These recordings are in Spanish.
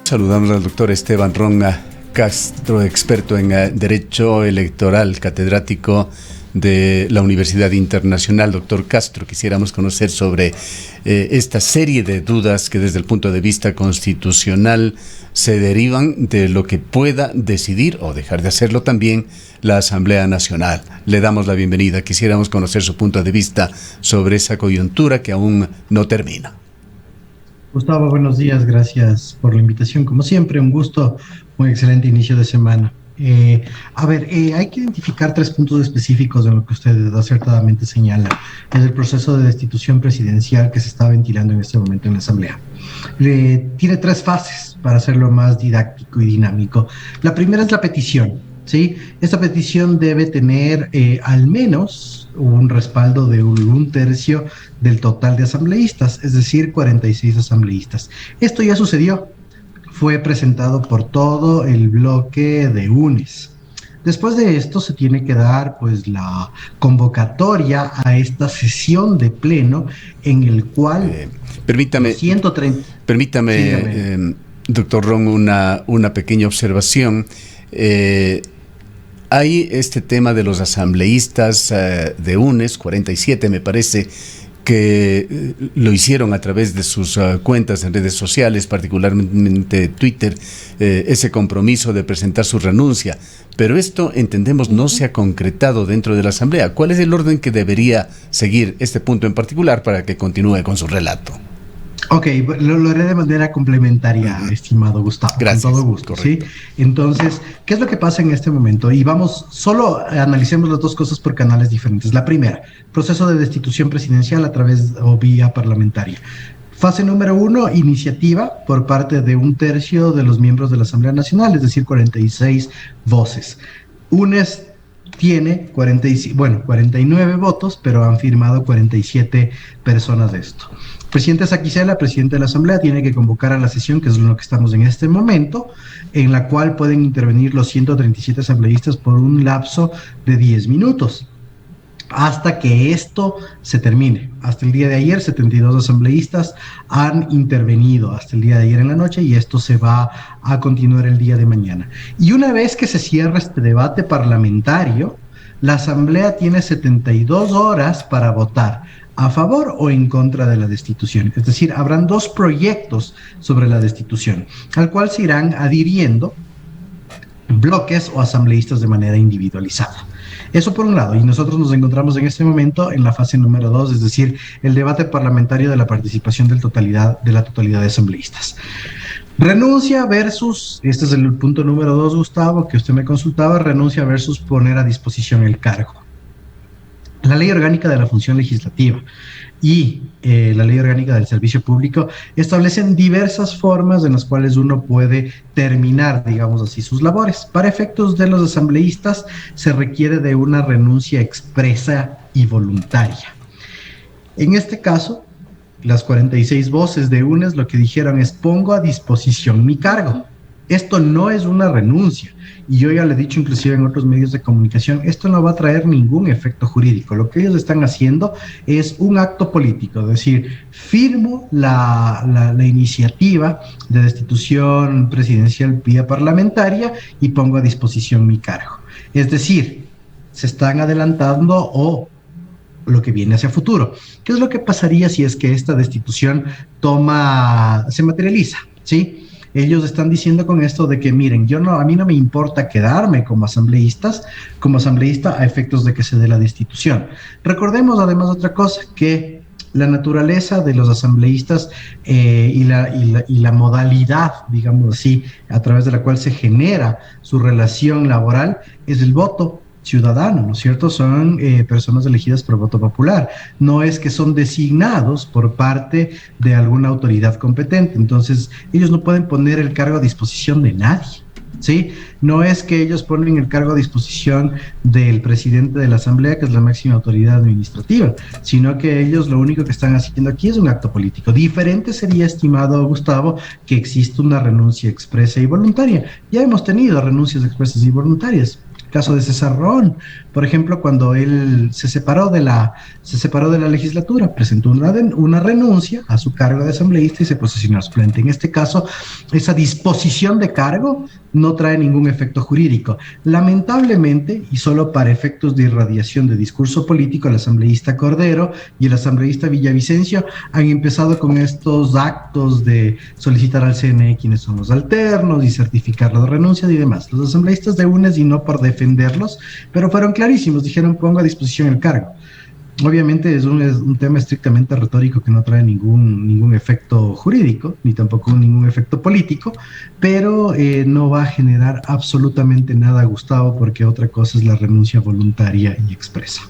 Saludamos al doctor Esteban Ronda Castro, experto en Derecho Electoral, catedrático de la Universidad Internacional. Doctor Castro, quisiéramos conocer sobre esta serie de dudas que desde el punto de vista constitucional se derivan de lo que pueda decidir o dejar de hacerlo también la Asamblea Nacional. Le damos la bienvenida. Quisiéramos conocer su punto de vista sobre esa coyuntura que aún no termina. Gustavo, buenos días, gracias por la invitación. Como siempre, un gusto, un excelente inicio de semana. Hay que identificar 3 puntos específicos en lo que usted acertadamente señala. Es el proceso de destitución presidencial que se está ventilando en este momento en la Asamblea. Tiene 3 fases para hacerlo más didáctico y dinámico. La primera es la petición, ¿sí? Esta petición debe tener al menos un respaldo de un tercio del total de asambleístas, es decir, 46 asambleístas. Esto ya sucedió. Fue presentado por todo el bloque de UNES. Después de esto se tiene que dar pues la convocatoria a esta sesión de pleno en el cual permítame, doctor Ron, una pequeña observación. Hay este tema de los asambleístas de UNES, 47 me parece, que lo hicieron a través de sus cuentas en redes sociales, particularmente Twitter, ese compromiso de presentar su renuncia. Pero esto, entendemos, no se ha concretado dentro de la Asamblea. ¿Cuál es el orden que debería seguir este punto en particular para que continúe con su relato? Ok, lo haré de manera complementaria, estimado Gustavo. Gracias. Con todo gusto, ¿sí? Entonces, ¿qué es lo que pasa en este momento? Y solo analicemos las 2 cosas por canales diferentes. La primera, proceso de destitución presidencial a través o vía parlamentaria. Fase número 1, iniciativa por parte de un tercio de los miembros de la Asamblea Nacional, es decir, 46 voces. UNES tiene 49 votos, pero han firmado 47 personas de esto. Presidente Saquicela, presidente de la Asamblea, tiene que convocar a la sesión, que es lo que estamos en este momento, en la cual pueden intervenir los 137 asambleístas por un lapso de 10 minutos, hasta que esto se termine. Hasta el día de ayer, 72 asambleístas han intervenido hasta el día de ayer en la noche, y esto se va a continuar el día de mañana. Y una vez que se cierra este debate parlamentario, la Asamblea tiene 72 horas para votar a favor o en contra de la destitución. Es decir, habrán 2 proyectos sobre la destitución, al cual se irán adhiriendo bloques o asambleístas de manera individualizada. Eso por un lado, y nosotros nos encontramos en este momento en la fase número 2, es decir, el debate parlamentario de la participación de la totalidad de asambleístas. Renuncia versus, este es el punto número 2, Gustavo, que usted me consultaba, renuncia versus poner a disposición el cargo. La Ley Orgánica de la Función Legislativa y la Ley Orgánica del Servicio Público establecen diversas formas en las cuales uno puede terminar, digamos así, sus labores. Para efectos de los asambleístas se requiere de una renuncia expresa y voluntaria. En este caso, las 46 voces de UNES lo que dijeron es: pongo a disposición mi cargo. Esto no es una renuncia, y yo ya le he dicho inclusive en otros medios de comunicación, esto no va a traer ningún efecto jurídico. Lo que ellos están haciendo es un acto político, es decir, firmo la iniciativa de destitución presidencial vía parlamentaria y pongo a disposición mi cargo. Es decir, se están adelantando o lo que viene hacia futuro. ¿Qué es lo que pasaría si es que esta destitución se materializa? ¿Sí? Ellos están diciendo con esto de que, miren, a mí no me importa quedarme como asambleísta a efectos de que se dé la destitución. Recordemos además otra cosa, que la naturaleza de los asambleístas y la modalidad, digamos así, a través de la cual se genera su relación laboral es el voto ciudadano, ¿no es cierto? Son personas elegidas por voto popular. No es que son designados por parte de alguna autoridad competente. Entonces, ellos no pueden poner el cargo a disposición de nadie, ¿sí? No es que ellos ponen el cargo a disposición del presidente de la Asamblea, que es la máxima autoridad administrativa, sino que ellos lo único que están haciendo aquí es un acto político. Diferente sería, estimado Gustavo, que existe una renuncia expresa y voluntaria. Ya hemos tenido renuncias expresas y voluntarias. Caso de César Ron, Por ejemplo, cuando él se separó de la legislatura, presentó una renuncia a su cargo de asambleísta y se posesionó al suplente. En este caso, esa disposición de cargo no trae ningún efecto jurídico. Lamentablemente, y solo para efectos de irradiación de discurso político, el asambleísta Cordero y el asambleísta Villavicencio han empezado con estos actos de solicitar al CNE quiénes son los alternos y certificar las renuncias y demás. Los asambleístas de UNES, y no por defenderlos, pero fueron clarísimos, dijeron pongo a disposición el cargo. Obviamente es un tema estrictamente retórico que no trae ningún efecto jurídico, ni tampoco ningún efecto político, pero no va a generar absolutamente nada, Gustavo, porque otra cosa es la renuncia voluntaria y expresa.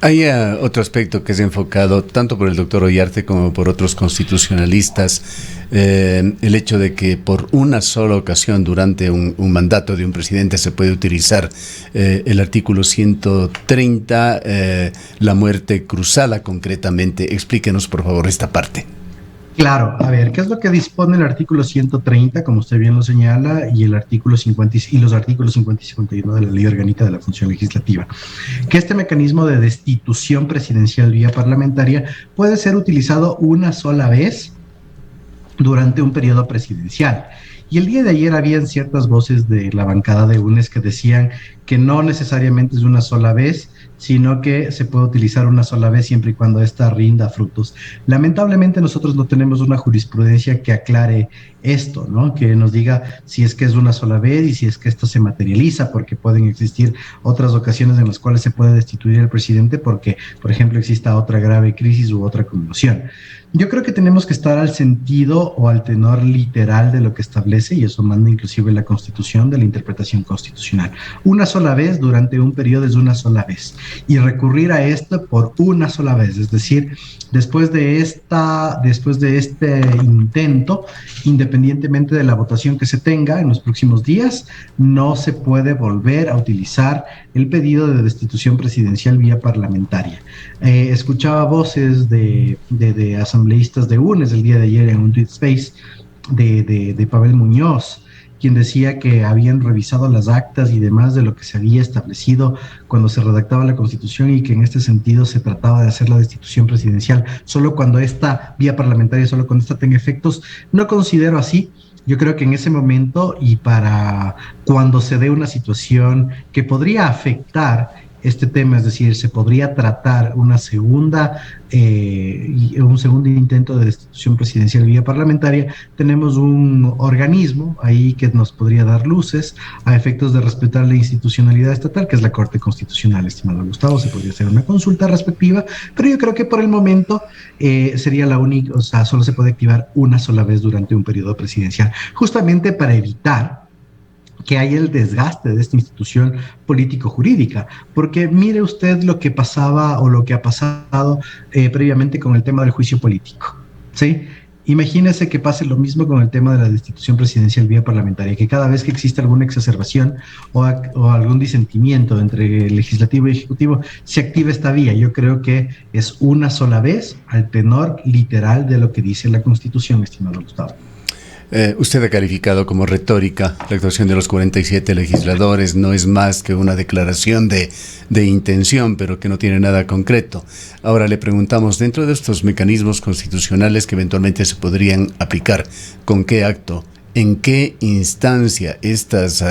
Hay otro aspecto que es enfocado tanto por el doctor Ollarte como por otros constitucionalistas, el hecho de que por una sola ocasión durante un mandato de un presidente se puede utilizar el artículo 130, la muerte cruzada concretamente. Explíquenos por favor esta parte. Claro, a ver, ¿qué es lo que dispone el artículo 130, como usted bien lo señala, y el artículo 50 y los artículos 50 y 51 de la Ley Orgánica de la Función Legislativa? Que este mecanismo de destitución presidencial vía parlamentaria puede ser utilizado una sola vez durante un periodo presidencial. Y el día de ayer habían ciertas voces de la bancada de UNES que decían que no necesariamente es una sola vez, sino que se puede utilizar una sola vez siempre y cuando ésta rinda frutos. Lamentablemente nosotros no tenemos una jurisprudencia que aclare esto, ¿no? Que nos diga si es que es una sola vez y si es que esto se materializa, porque pueden existir otras ocasiones en las cuales se puede destituir al presidente porque, por ejemplo, exista otra grave crisis u otra conmoción. Yo creo que tenemos que estar al sentido o al tenor literal de lo que establece, y eso manda inclusive la Constitución, de la interpretación constitucional. Una sola vez durante un periodo es una sola vez, y recurrir a esto por una sola vez, es decir, después de este intento, independientemente de la votación que se tenga en los próximos días, no se puede volver a utilizar el pedido de destitución presidencial vía parlamentaria. Escuchaba voces de asambleístas de UNES el día de ayer en un tweet space de Pavel Muñoz, quien decía que habían revisado las actas y demás de lo que se había establecido cuando se redactaba la Constitución y que en este sentido se trataba de hacer la destitución presidencial solo cuando esta vía parlamentaria, solo cuando esta tenga efectos. No considero así. Yo creo que en ese momento y para cuando se dé una situación que podría afectar este tema, es decir, se podría tratar un segundo intento de destitución presidencial vía parlamentaria, tenemos un organismo ahí que nos podría dar luces a efectos de respetar la institucionalidad estatal, que es la Corte Constitucional, estimado Gustavo. Se podría hacer una consulta respectiva, pero yo creo que por el momento sería la única, o sea, solo se puede activar una sola vez durante un periodo presidencial, justamente para evitar que haya el desgaste de esta institución político-jurídica, porque mire usted lo que pasaba o lo que ha pasado previamente con el tema del juicio político, ¿sí? Imagínese que pase lo mismo con el tema de la destitución presidencial vía parlamentaria, que cada vez que existe alguna exacerbación o algún disentimiento entre el legislativo y ejecutivo, se activa esta vía. Yo creo que es una sola vez al tenor literal de lo que dice la Constitución, estimado Gustavo. Usted ha calificado como retórica la actuación de los 47 legisladores, no es más que una declaración de intención, pero que no tiene nada concreto. Ahora le preguntamos, dentro de estos mecanismos constitucionales que eventualmente se podrían aplicar, ¿con qué acto? ¿En qué instancia estas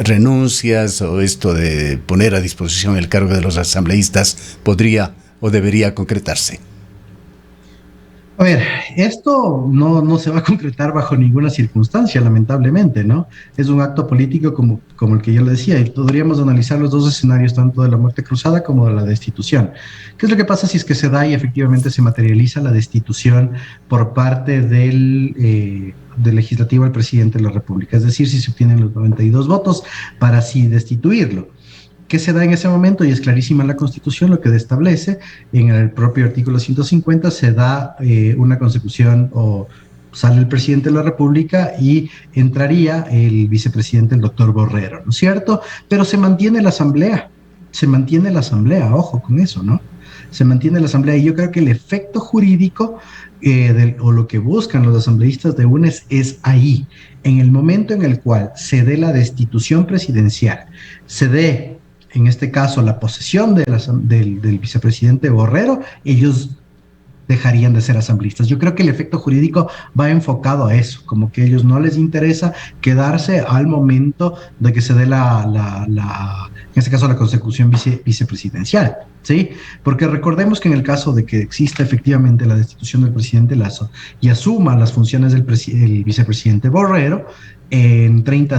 renuncias o esto de poner a disposición el cargo de los asambleístas podría o debería concretarse? A ver, esto no se va a concretar bajo ninguna circunstancia, lamentablemente, ¿no? Es un acto político como el que yo le decía, y podríamos analizar los dos escenarios, tanto de la muerte cruzada como de la destitución. ¿Qué es lo que pasa si es que se da y efectivamente se materializa la destitución por parte del legislativo al presidente de la República? Es decir, si se obtienen los 92 votos para así destituirlo. ¿Qué se da en ese momento? Y es clarísima la Constitución lo que establece. En el propio artículo 150 se da una consecución o sale el presidente de la República y entraría el vicepresidente, el doctor Borrero, ¿no es cierto? Pero se mantiene la asamblea, ojo con eso, ¿no? Se mantiene la asamblea y yo creo que el efecto jurídico o lo que buscan los asambleístas de UNES es ahí, en el momento en el cual se dé la destitución presidencial, se dé en este caso la posesión del vicepresidente Borrero, ellos dejarían de ser asambleístas. Yo creo que el efecto jurídico va enfocado a eso, como que a ellos no les interesa quedarse al momento de que se dé en este caso la consecución vicepresidencial, ¿sí? Porque recordemos que en el caso de que exista efectivamente la destitución del presidente Lasso y asuma las funciones del el vicepresidente Borrero, en 90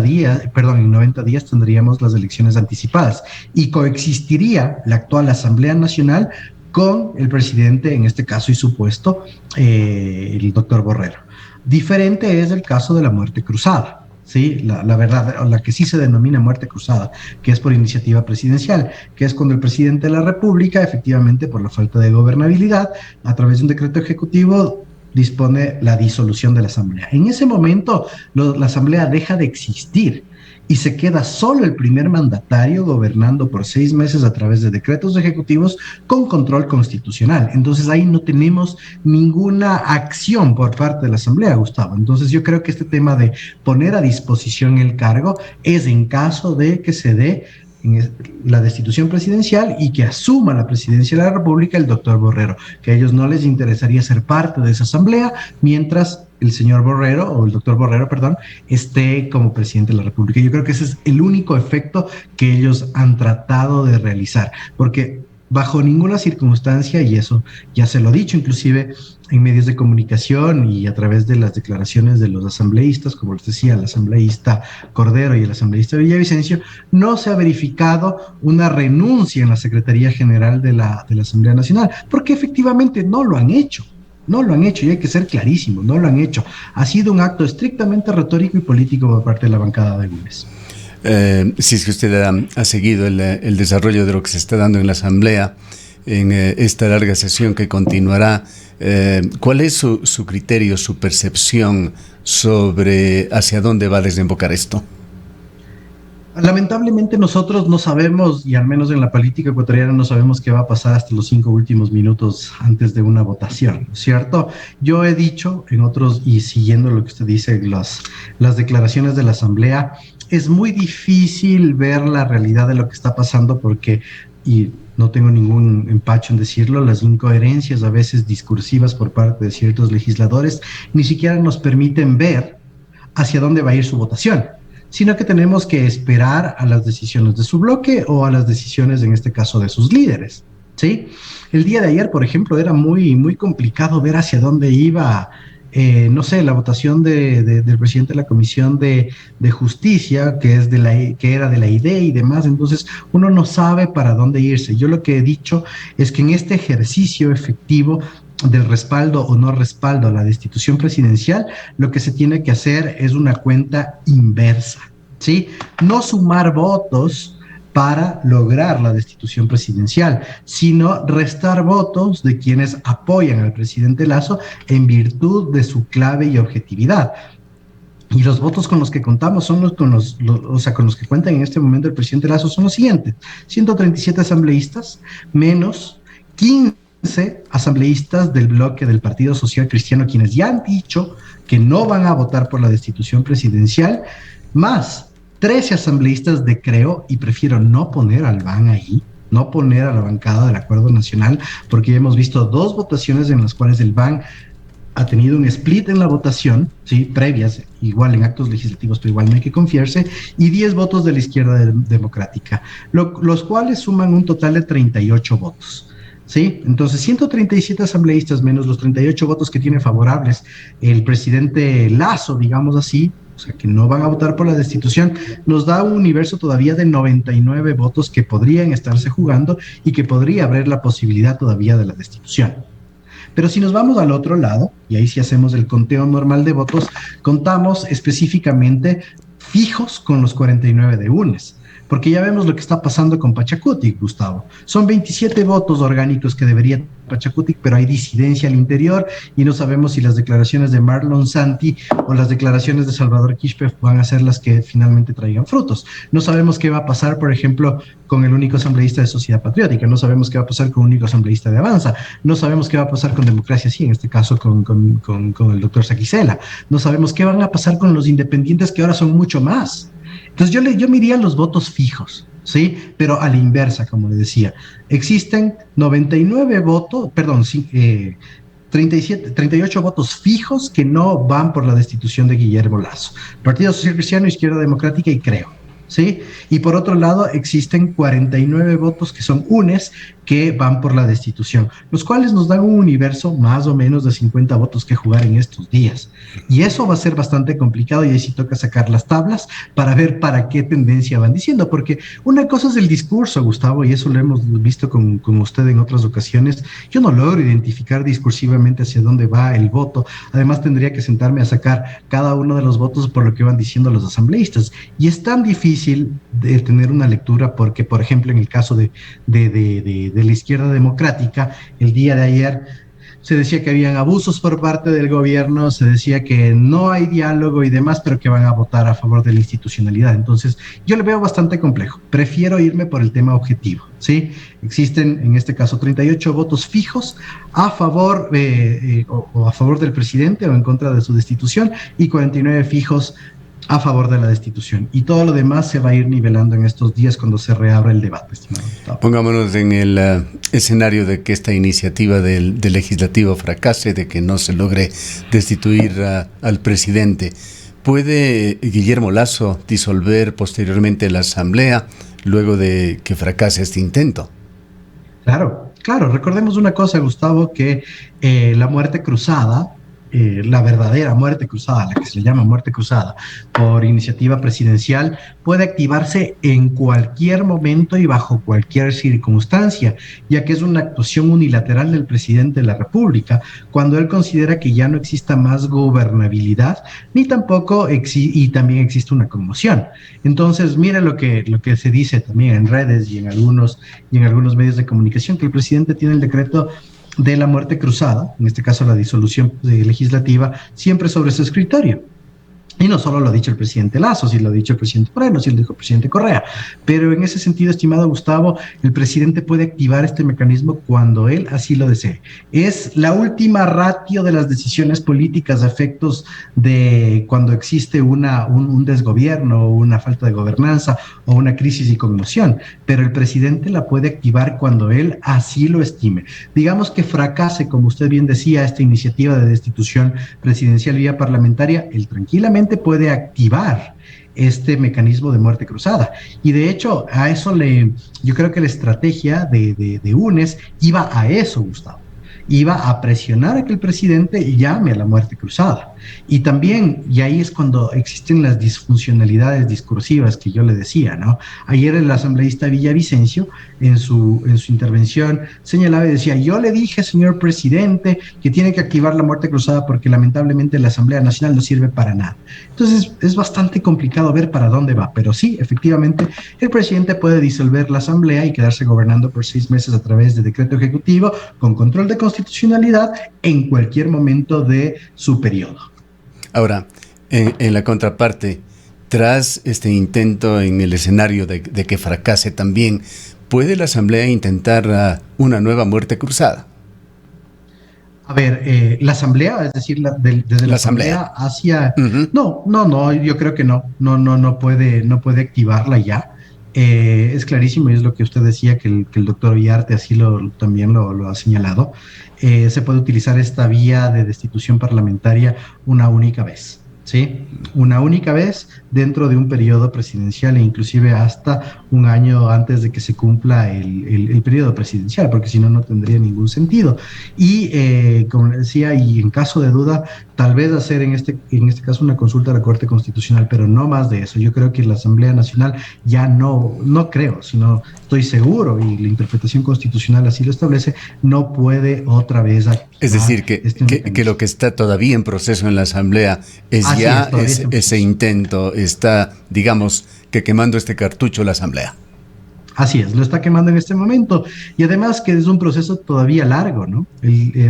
días tendríamos las elecciones anticipadas y coexistiría la actual Asamblea Nacional con el presidente, en este caso y supuesto, el doctor Borrero. Diferente es el caso de la muerte cruzada, ¿sí? La verdad, la que sí se denomina muerte cruzada, que es por iniciativa presidencial, que es cuando el presidente de la República, efectivamente, por la falta de gobernabilidad, a través de un decreto ejecutivo, dispone la disolución de la Asamblea. En ese momento, la Asamblea deja de existir y se queda solo el primer mandatario gobernando por 6 meses a través de decretos ejecutivos con control constitucional. Entonces ahí no tenemos ninguna acción por parte de la Asamblea, Gustavo. Entonces yo creo que este tema de poner a disposición el cargo es en caso de que se dé en la destitución presidencial y que asuma la presidencia de la República el doctor Borrero, que a ellos no les interesaría ser parte de esa asamblea mientras el señor Borrero, o el doctor Borrero, perdón, esté como presidente de la República. Yo creo que ese es el único efecto que ellos han tratado de realizar, porque bajo ninguna circunstancia, y eso ya se lo he dicho inclusive en medios de comunicación y a través de las declaraciones de los asambleístas, como les decía, el asambleísta Cordero y el asambleísta Villavicencio, no se ha verificado una renuncia en la Secretaría General de la Asamblea Nacional, porque efectivamente no lo han hecho. No lo han hecho y hay que ser clarísimo, no lo han hecho. Ha sido un acto estrictamente retórico y político por parte de la bancada de Güemes. Si es que usted ha seguido el desarrollo de lo que se está dando en la Asamblea, en esta larga sesión que continuará, ¿cuál es su criterio, su percepción sobre hacia dónde va a desembocar esto? Lamentablemente nosotros no sabemos, y al menos en la política ecuatoriana no sabemos qué va a pasar hasta los 5 últimos minutos antes de una votación, ¿cierto? Yo he dicho en otros, y siguiendo lo que usted dice, las declaraciones de la Asamblea, es muy difícil ver la realidad de lo que está pasando porque, y no tengo ningún empacho en decirlo, las incoherencias a veces discursivas por parte de ciertos legisladores ni siquiera nos permiten ver hacia dónde va a ir su votación, sino que tenemos que esperar a las decisiones de su bloque o a las decisiones, en este caso, de sus líderes, ¿sí? El día de ayer, por ejemplo, era muy complicado ver hacia dónde iba, no sé, la votación del presidente de la Comisión de Justicia, que era de la IDE y demás. Entonces, uno no sabe para dónde irse. Yo lo que he dicho es que en este ejercicio efectivo del respaldo o no respaldo a la destitución presidencial, lo que se tiene que hacer es una cuenta inversa, ¿sí? No sumar votos para lograr la destitución presidencial, sino restar votos de quienes apoyan al presidente Lasso en virtud de su clave y objetividad. Y los votos con los que contamos son con los que cuentan en este momento el presidente Lasso son los siguientes: 137 asambleístas menos 15 asambleístas del bloque del Partido Social Cristiano, quienes ya han dicho que no van a votar por la destitución presidencial, más 13 asambleístas de Creo, y prefiero no poner al BAN ahí, no poner a la bancada del Acuerdo Nacional, porque ya hemos visto 2 votaciones en las cuales el BAN ha tenido un split en la votación, ¿sí? Previas, igual en actos legislativos, pero igual no hay que confiarse, y 10 votos de la izquierda democrática, los cuales suman un total de 38 votos. ¿Sí? Entonces, 137 asambleístas menos los 38 votos que tiene favorables el presidente Lasso, digamos así, o sea, que no van a votar por la destitución, nos da un universo todavía de 99 votos que podrían estarse jugando y que podría haber la posibilidad todavía de la destitución. Pero si nos vamos al otro lado, y ahí sí hacemos el conteo normal de votos, contamos específicamente fijos con los 49 de UNES. Porque ya vemos lo que está pasando con Pachacutic, Gustavo. Son 27 votos orgánicos que debería Pachacutic, pero hay disidencia al interior y no sabemos si las declaraciones de Marlon Santi o las declaraciones de Salvador Quispe van a ser las que finalmente traigan frutos. No sabemos qué va a pasar, por ejemplo, con el único asambleísta de Sociedad Patriótica, no sabemos qué va a pasar con el único asambleísta de Avanza, no sabemos qué va a pasar con Democracia Sí, en este caso con el doctor Saquicela, no sabemos qué van a pasar con los independientes, que ahora son mucho más. Entonces yo me iría a los votos fijos, ¿sí? Pero a la inversa, como le decía. Existen 99 votos, perdón, 38 votos fijos que no van por la destitución de Guillermo Lasso. Partido Social Cristiano, Izquierda Democrática y Creo. ¿Sí? Y por otro lado, existen 49 votos que son UNES que van por la destitución, los cuales nos dan un universo más o menos de 50 votos que jugar en estos días. Y eso va a ser bastante complicado y ahí sí toca sacar las tablas para ver para qué tendencia van diciendo, porque una cosa es el discurso, Gustavo, y eso lo hemos visto con usted en otras ocasiones. Yo no logro identificar discursivamente hacia dónde va el voto. Además, tendría que sentarme a sacar cada uno de los votos por lo que van diciendo los asambleístas. Y es tan difícil de tener una lectura porque, por ejemplo, en el caso de la izquierda democrática, el día de ayer se decía que habían abusos por parte del gobierno, se decía que no hay diálogo y demás, pero que van a votar a favor de la institucionalidad. Entonces, yo le veo bastante complejo. Prefiero irme por el tema objetivo, ¿sí? Existen, en este caso, 38 votos fijos a favor o a favor del presidente o en contra de su destitución y 49 fijos a favor de la destitución. Y todo lo demás se va a ir nivelando en estos días cuando se reabra el debate, estimado Gustavo. Pongámonos en el escenario de que esta iniciativa del legislativo fracase, de que no se logre destituir al presidente. ¿Puede Guillermo Lasso disolver posteriormente la asamblea luego de que fracase este intento? Claro, claro. Recordemos una cosa, Gustavo, que la muerte cruzada, la verdadera muerte cruzada, la que se le llama muerte cruzada, por iniciativa presidencial, puede activarse en cualquier momento y bajo cualquier circunstancia, ya que es una actuación unilateral del presidente de la República, cuando él considera que ya no exista más gobernabilidad, ni tampoco y también existe una conmoción. Entonces, mira lo que se dice también en redes y en algunos medios de comunicación, que el presidente tiene el decreto de la muerte cruzada, en este caso la disolución legislativa, siempre sobre su escritorio. Y no solo lo ha dicho el presidente Lasso, sí lo ha dicho el presidente Moreno, sí lo dijo el presidente Correa. Pero en ese sentido, estimado Gustavo, el presidente puede activar este mecanismo cuando él así lo desee. Es la última ratio de las decisiones políticas a efectos de cuando existe un desgobierno, una falta de gobernanza o una crisis y conmoción. Pero el presidente la puede activar cuando él así lo estime. Digamos que fracase, como usted bien decía, esta iniciativa de destitución presidencial vía parlamentaria, él tranquilamente puede activar este mecanismo de muerte cruzada. Y de hecho, a eso yo creo que la estrategia de UNES iba a eso, Gustavo. Iba a presionar a que el presidente llame a la muerte cruzada. Y también, y ahí es cuando existen las disfuncionalidades discursivas que yo le decía, ¿no? Ayer el asambleísta Villavicencio, en su intervención, señalaba y decía, yo le dije, señor presidente, que tiene que activar la muerte cruzada porque lamentablemente la Asamblea Nacional no sirve para nada. Entonces, es bastante complicado ver para dónde va, pero sí, efectivamente, el presidente puede disolver la Asamblea y quedarse gobernando por 6 meses a través de decreto ejecutivo con control de constitucionalidad en cualquier momento de su periodo. Ahora, en la contraparte, tras este intento en el escenario de que fracase también, ¿puede la Asamblea intentar una nueva muerte cruzada? A ver, la Asamblea, es decir, desde la Asamblea hacia... Uh-huh. No, yo creo que no puede activarla ya. Es clarísimo y es lo que usted decía, que el doctor Villarte así también lo ha señalado. Se puede utilizar esta vía de destitución parlamentaria una única vez, ¿sí? Una única vez dentro de un periodo presidencial e inclusive hasta un año antes de que se cumpla el periodo presidencial, porque si no, no tendría ningún sentido. Y como decía, y en caso de duda, tal vez hacer en este caso una consulta a la Corte Constitucional, pero no más de eso. Yo creo que la Asamblea Nacional ya no creo, sino estoy seguro, y la interpretación constitucional así lo establece, no puede otra vez activar. Es decir, que lo que está todavía en proceso en la Asamblea es así ya ese intento, está, digamos, que quemando este cartucho la Asamblea. Así es, lo está quemando en este momento. Y además que es un proceso todavía largo, ¿no?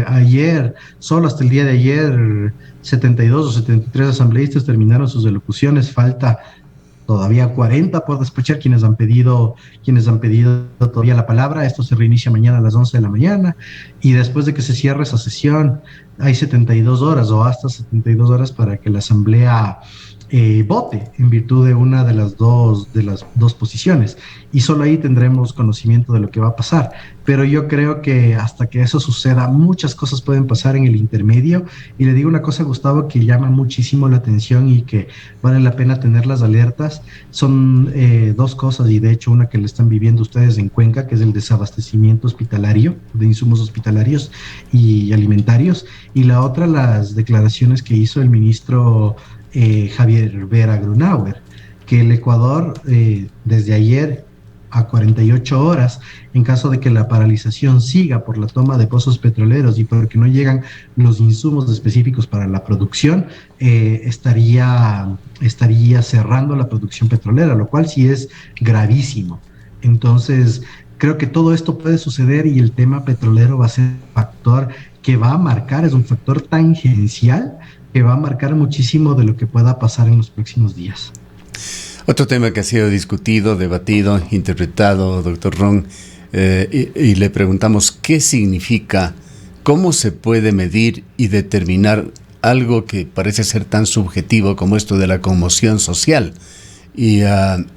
Ayer, solo hasta el día de ayer, 72 o 73 asambleístas terminaron sus elocuciones. Falta todavía 40 por despachar quienes han pedido todavía la palabra. Esto se reinicia mañana a las 11 de la mañana. Y después de que se cierre esa sesión, hay 72 horas o hasta 72 horas para que la Asamblea vote en virtud de una de las dos posiciones, y solo ahí tendremos conocimiento de lo que va a pasar. Pero yo creo que hasta que eso suceda, muchas cosas pueden pasar en el intermedio. Y le digo una cosa, Gustavo, que llama muchísimo la atención y que vale la pena tener las alertas. Son dos cosas, y de hecho una que le están viviendo ustedes en Cuenca, que es el desabastecimiento hospitalario, de insumos hospitalarios y alimentarios, y la otra, las declaraciones que hizo el ministro Javier Vera Grunauer, que el Ecuador desde ayer a 48 horas, en caso de que la paralización siga por la toma de pozos petroleros y porque no llegan los insumos específicos para la producción, estaría cerrando la producción petrolera, lo cual sí es gravísimo. Entonces, creo que todo esto puede suceder, y el tema petrolero va a ser un factor que va a marcar, es un factor tangencial que va a marcar muchísimo de lo que pueda pasar en los próximos días. Otro tema que ha sido discutido, debatido, interpretado, doctor Ron, y le preguntamos qué significa, cómo se puede medir y determinar algo que parece ser tan subjetivo como esto de la conmoción social. Y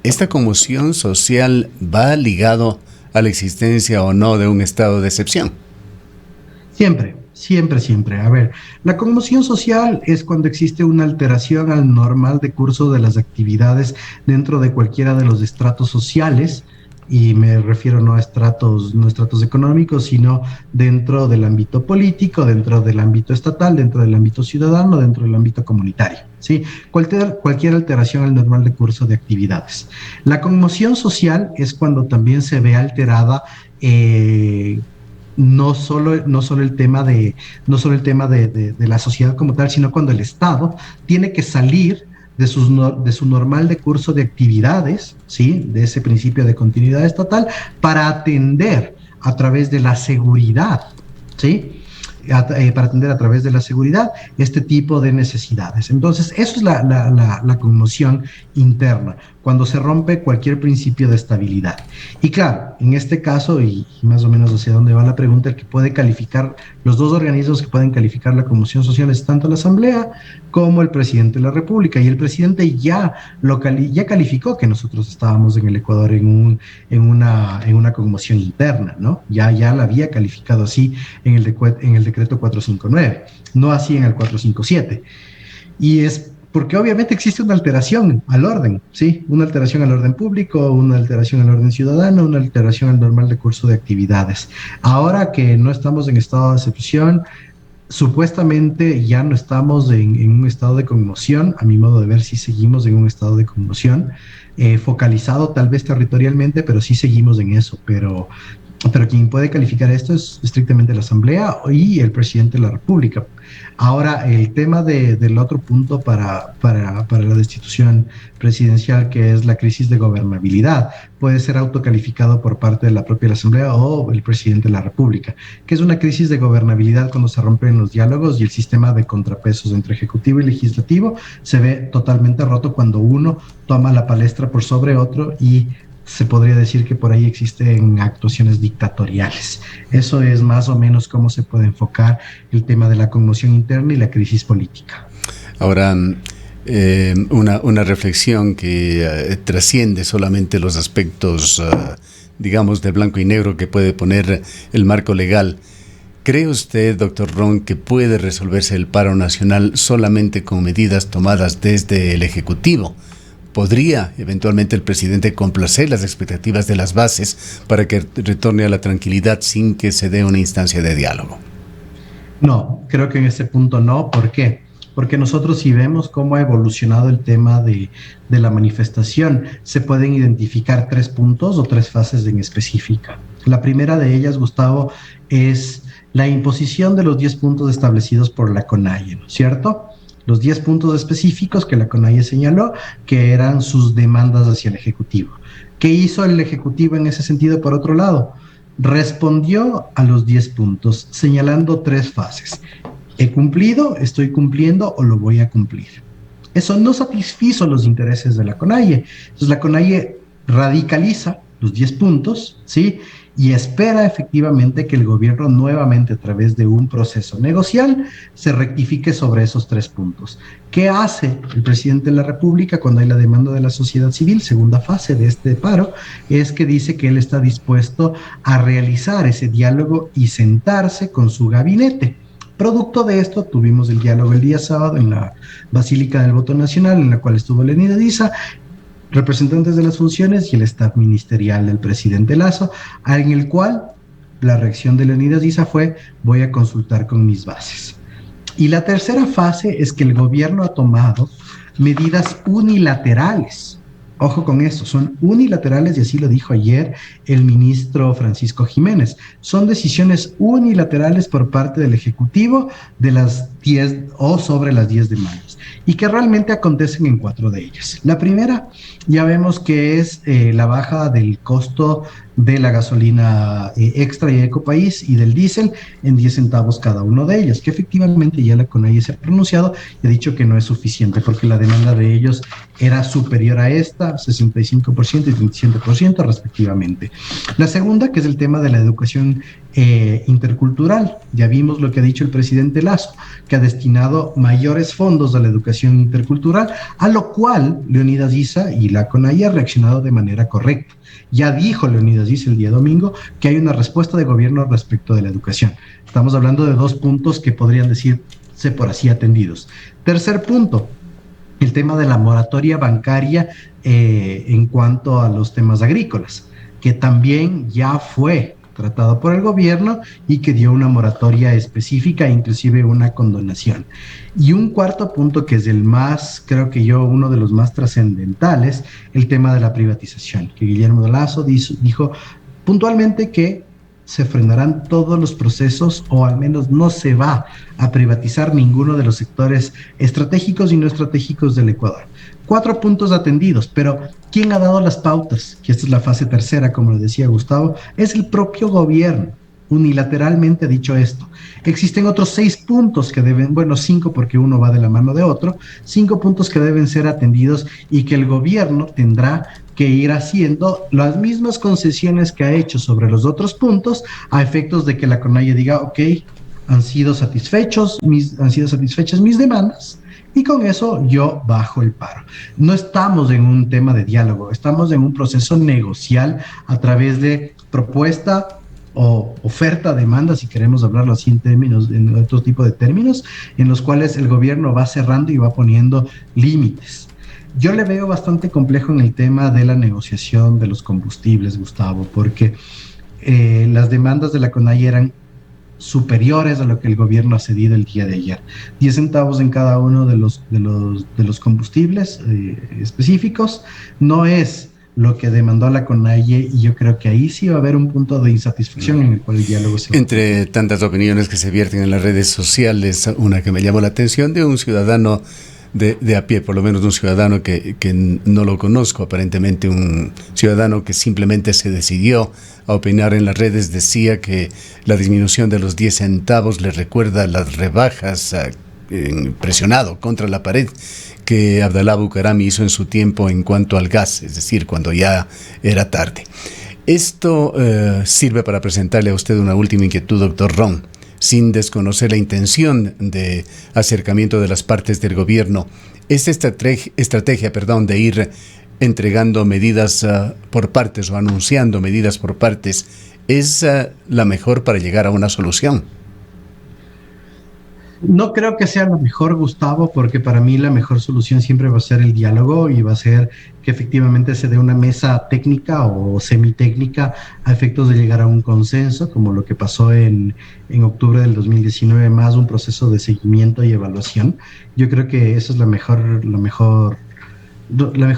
esta conmoción social va ligado a la existencia o no de un estado de excepción. Siempre. Siempre, siempre. A ver, la conmoción social es cuando existe una alteración al normal de curso de las actividades dentro de cualquiera de los estratos sociales, y me refiero no a estratos económicos, sino dentro del ámbito político, dentro del ámbito estatal, dentro del ámbito ciudadano, dentro del ámbito comunitario, ¿sí? Cualquier alteración al normal de curso de actividades. La conmoción social es cuando también se ve alterada no solo el tema de la sociedad como tal, sino cuando el Estado tiene que salir de su normal de curso de actividades, ¿sí? De ese principio de continuidad estatal, para atender a través de la seguridad, ¿sí? Para atender a través de la seguridad este tipo de necesidades. Entonces, eso es la conmoción interna, cuando se rompe cualquier principio de estabilidad. Y claro, en este caso, y más o menos hacia dónde va la pregunta, el que puede calificar, los dos organismos que pueden calificar la conmoción social es tanto la Asamblea como el presidente de la República. Y el presidente ya calificó que nosotros estábamos en el Ecuador en una conmoción interna, ¿no? Ya la había calificado así en el decreto 459, no así en el 457. Y es porque obviamente existe una alteración al orden, ¿sí? Una alteración al orden público, una alteración al orden ciudadano, una alteración al normal de curso de actividades. Ahora que no estamos en estado de excepción, supuestamente ya no estamos en un estado de conmoción. A mi modo de ver, sí seguimos en un estado de conmoción, focalizado tal vez territorialmente, pero sí seguimos en eso. Pero quien puede calificar esto es estrictamente la Asamblea y el presidente de la República. Ahora, el tema del otro punto para la destitución presidencial, que es la crisis de gobernabilidad, puede ser autocalificado por parte de la propia Asamblea o el presidente de la República, que es una crisis de gobernabilidad cuando se rompen los diálogos y el sistema de contrapesos entre ejecutivo y legislativo se ve totalmente roto cuando uno toma la palestra por sobre otro, y se podría decir que por ahí existen actuaciones dictatoriales. Eso es más o menos cómo se puede enfocar el tema de la conmoción interna y la crisis política. Ahora, una reflexión que trasciende solamente los aspectos, digamos, de blanco y negro que puede poner el marco legal. ¿Cree usted, doctor Ron, que puede resolverse el paro nacional solamente con medidas tomadas desde el Ejecutivo? ¿Podría eventualmente el presidente complacer las expectativas de las bases para que retorne a la tranquilidad sin que se dé una instancia de diálogo? No, creo que en este punto no. ¿Por qué? Porque nosotros, si vemos cómo ha evolucionado el tema de la manifestación, se pueden identificar 3 puntos o 3 fases en específica. La primera de ellas, Gustavo, es la imposición de los 10 puntos establecidos por la CONAIE, ¿no es cierto? Los 10 puntos específicos que la CONAIE señaló que eran sus demandas hacia el Ejecutivo. ¿Qué hizo el Ejecutivo en ese sentido, por otro lado? Respondió a los 10 puntos señalando 3 fases. ¿He cumplido, estoy cumpliendo o lo voy a cumplir? Eso no satisfizo los intereses de la CONAIE. Entonces la CONAIE radicaliza los 10 puntos, ¿sí? Y espera efectivamente que el gobierno nuevamente a través de un proceso negocial se rectifique sobre esos 3 puntos. ¿Qué hace el presidente de la República cuando hay la demanda de la sociedad civil? Segunda fase de este paro es que dice que él está dispuesto a realizar ese diálogo y sentarse con su gabinete. Producto de esto, tuvimos el diálogo el día sábado en la Basílica del Voto Nacional, en la cual estuvo Leonidas Issa, representantes de las funciones y el staff ministerial del presidente Lasso, en el cual la reacción de Leonidas Issa fue: voy a consultar con mis bases. Y la tercera fase es que el gobierno ha tomado medidas unilaterales. Ojo con esto, son unilaterales y así lo dijo ayer el ministro Francisco Jiménez. Son decisiones unilaterales por parte del Ejecutivo de las 10 o sobre las 10 demandas y que realmente acontecen en 4 de ellas. La primera, ya vemos que es la baja del costo de la gasolina extra y ecopaís y del diésel en 10 centavos cada uno de ellos, que efectivamente ya la CONAIE se ha pronunciado y ha dicho que no es suficiente porque la demanda de ellos era superior a esta, 65% y 37% respectivamente. La segunda, que es el tema de la educación intercultural. Ya vimos lo que ha dicho el presidente Lasso, que ha destinado mayores fondos a la educación intercultural, a lo cual Leonidas Issa y la CONAIE ha reaccionado de manera correcta. Ya dijo Leonidas Issa el día domingo que hay una respuesta de gobierno respecto de la educación. Estamos hablando de 2 puntos que podrían decirse por así atendidos. Tercer punto, el tema de la moratoria bancaria en cuanto a los temas agrícolas, que también ya fue tratado por el gobierno y que dio una moratoria específica, inclusive una condonación. Y un cuarto punto que es el más, creo que yo, uno de los más trascendentales, el tema de la privatización, que Guillermo Lasso dijo puntualmente que se frenarán todos los procesos o al menos no se va a privatizar ninguno de los sectores estratégicos y no estratégicos del Ecuador. 4 puntos atendidos, pero ¿quién ha dado las pautas? Que esta es la fase tercera, como lo decía Gustavo, es el propio gobierno. Unilateralmente ha dicho esto. Existen otros 6 puntos que deben, bueno, 5 porque uno va de la mano de otro, 5 puntos que deben ser atendidos y que el gobierno tendrá que ir haciendo las mismas concesiones que ha hecho sobre los otros puntos a efectos de que la CONAIE diga, ok, han sido satisfechas mis demandas y con eso yo bajo el paro. No estamos en un tema de diálogo, estamos en un proceso negocial a través de propuesta o oferta, demanda, si queremos hablarlo así en términos, en otro tipo de términos, en los cuales el gobierno va cerrando y va poniendo límites. Yo le veo bastante complejo en el tema de la negociación de los combustibles, Gustavo, porque las demandas de la CONAIE eran superiores a lo que el gobierno ha cedido el día de ayer. 10 centavos en cada uno de los combustibles específicos no es lo que demandó la CONAIE y yo creo que ahí sí va a haber un punto de insatisfacción en el cual el diálogo se va. Entre tantas opiniones que se vierten en las redes sociales, una que me llamó la atención de un ciudadano de a pie, por lo menos un ciudadano que no lo conozco, aparentemente un ciudadano que simplemente se decidió a opinar en las redes, decía que la disminución de los 10 centavos le recuerda las rebajas presionado contra la pared que Abdalá Bucaram hizo en su tiempo en cuanto al gas, es decir, cuando ya era tarde. Esto sirve para presentarle a usted una última inquietud, doctor Ron. Sin desconocer la intención de acercamiento de las partes del gobierno, esta estrategia de ir entregando medidas por partes o anunciando medidas por partes, ¿es la mejor para llegar a una solución? No creo que sea lo mejor, Gustavo, porque para mí la mejor solución siempre va a ser el diálogo y va a ser que efectivamente se dé una mesa técnica o semitécnica a efectos de llegar a un consenso, como lo que pasó en octubre del 2019, más un proceso de seguimiento y evaluación. Yo creo que esa es la mejor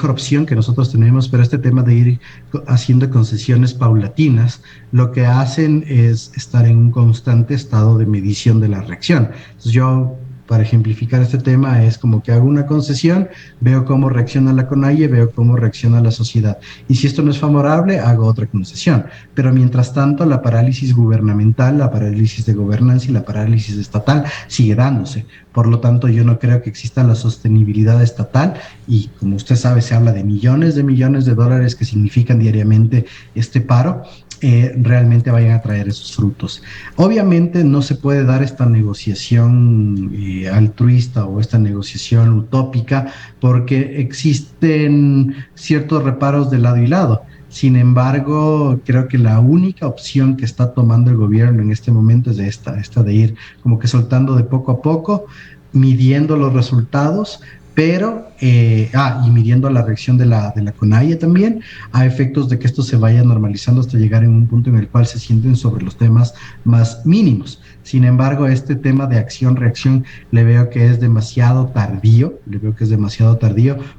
opción que nosotros tenemos, pero este tema de ir haciendo concesiones paulatinas, lo que hacen es estar en un constante estado de medición de la reacción. Entonces yo para ejemplificar este tema, es como que hago una concesión, veo cómo reacciona la CONAIE, veo cómo reacciona la sociedad. Y si esto no es favorable, hago otra concesión. Pero mientras tanto, la parálisis gubernamental, la parálisis de gobernanza y la parálisis estatal sigue dándose. Por lo tanto, yo no creo que exista la sostenibilidad estatal y, como usted sabe, se habla de millones de dólares que significan diariamente este paro. Realmente vayan a traer esos frutos. Obviamente no se puede dar esta negociación altruista o esta negociación utópica porque existen ciertos reparos de lado y lado. Sin embargo, creo que la única opción que está tomando el gobierno en este momento es esta de ir como que soltando de poco a poco, midiendo los resultados, pero, y midiendo la reacción de la CONAIE también, a efectos de que esto se vaya normalizando hasta llegar en un punto en el cual se sienten sobre los temas más mínimos. Sin embargo, este tema de acción-reacción le veo que es demasiado tardío,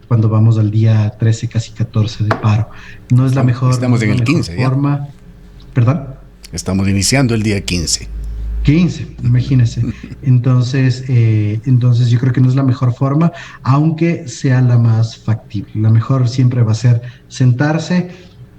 cuando vamos al día 13, casi 14 de paro. No es la mejor, estamos en el 15 forma. ¿ya? ¿Perdón? Estamos iniciando el día 15. 15, imagínense. Entonces yo creo que no es la mejor forma, aunque sea la más factible. La mejor siempre va a ser sentarse,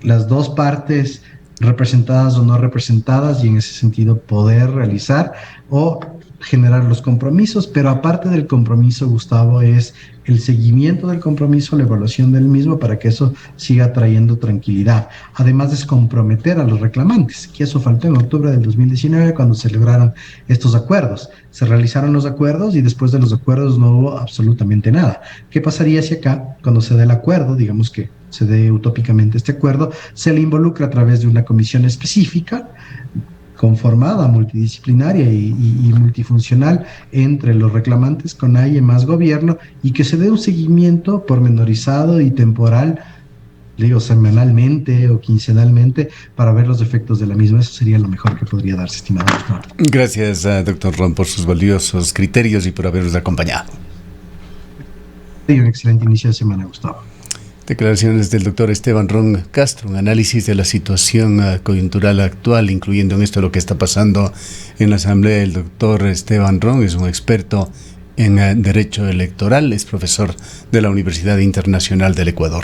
las dos partes representadas o no representadas, y en ese sentido poder realizar o generar los compromisos, pero aparte del compromiso, Gustavo, es el seguimiento del compromiso, la evaluación del mismo para que eso siga trayendo tranquilidad. Además es comprometer a los reclamantes, que eso faltó en octubre del 2019 cuando se lograron estos acuerdos. Se realizaron los acuerdos y después de los acuerdos no hubo absolutamente nada. ¿Qué pasaría si acá, cuando se dé el acuerdo, digamos que se dé utópicamente este acuerdo, se le involucra a través de una comisión específica, conformada, multidisciplinaria y multifuncional entre los reclamantes, CONAIE más gobierno, y que se dé un seguimiento pormenorizado y temporal, digo, semanalmente o quincenalmente, para ver los efectos de la misma? Eso sería lo mejor que podría darse, estimado doctor. Gracias, doctor Ron, por sus valiosos criterios y por habernos acompañado. Y un excelente inicio de semana, Gustavo. Declaraciones del doctor Esteban Ron Castro, un análisis de la situación coyuntural actual, incluyendo en esto lo que está pasando en la Asamblea. El doctor Esteban Ron es un experto en derecho electoral, es profesor de la Universidad Internacional del Ecuador.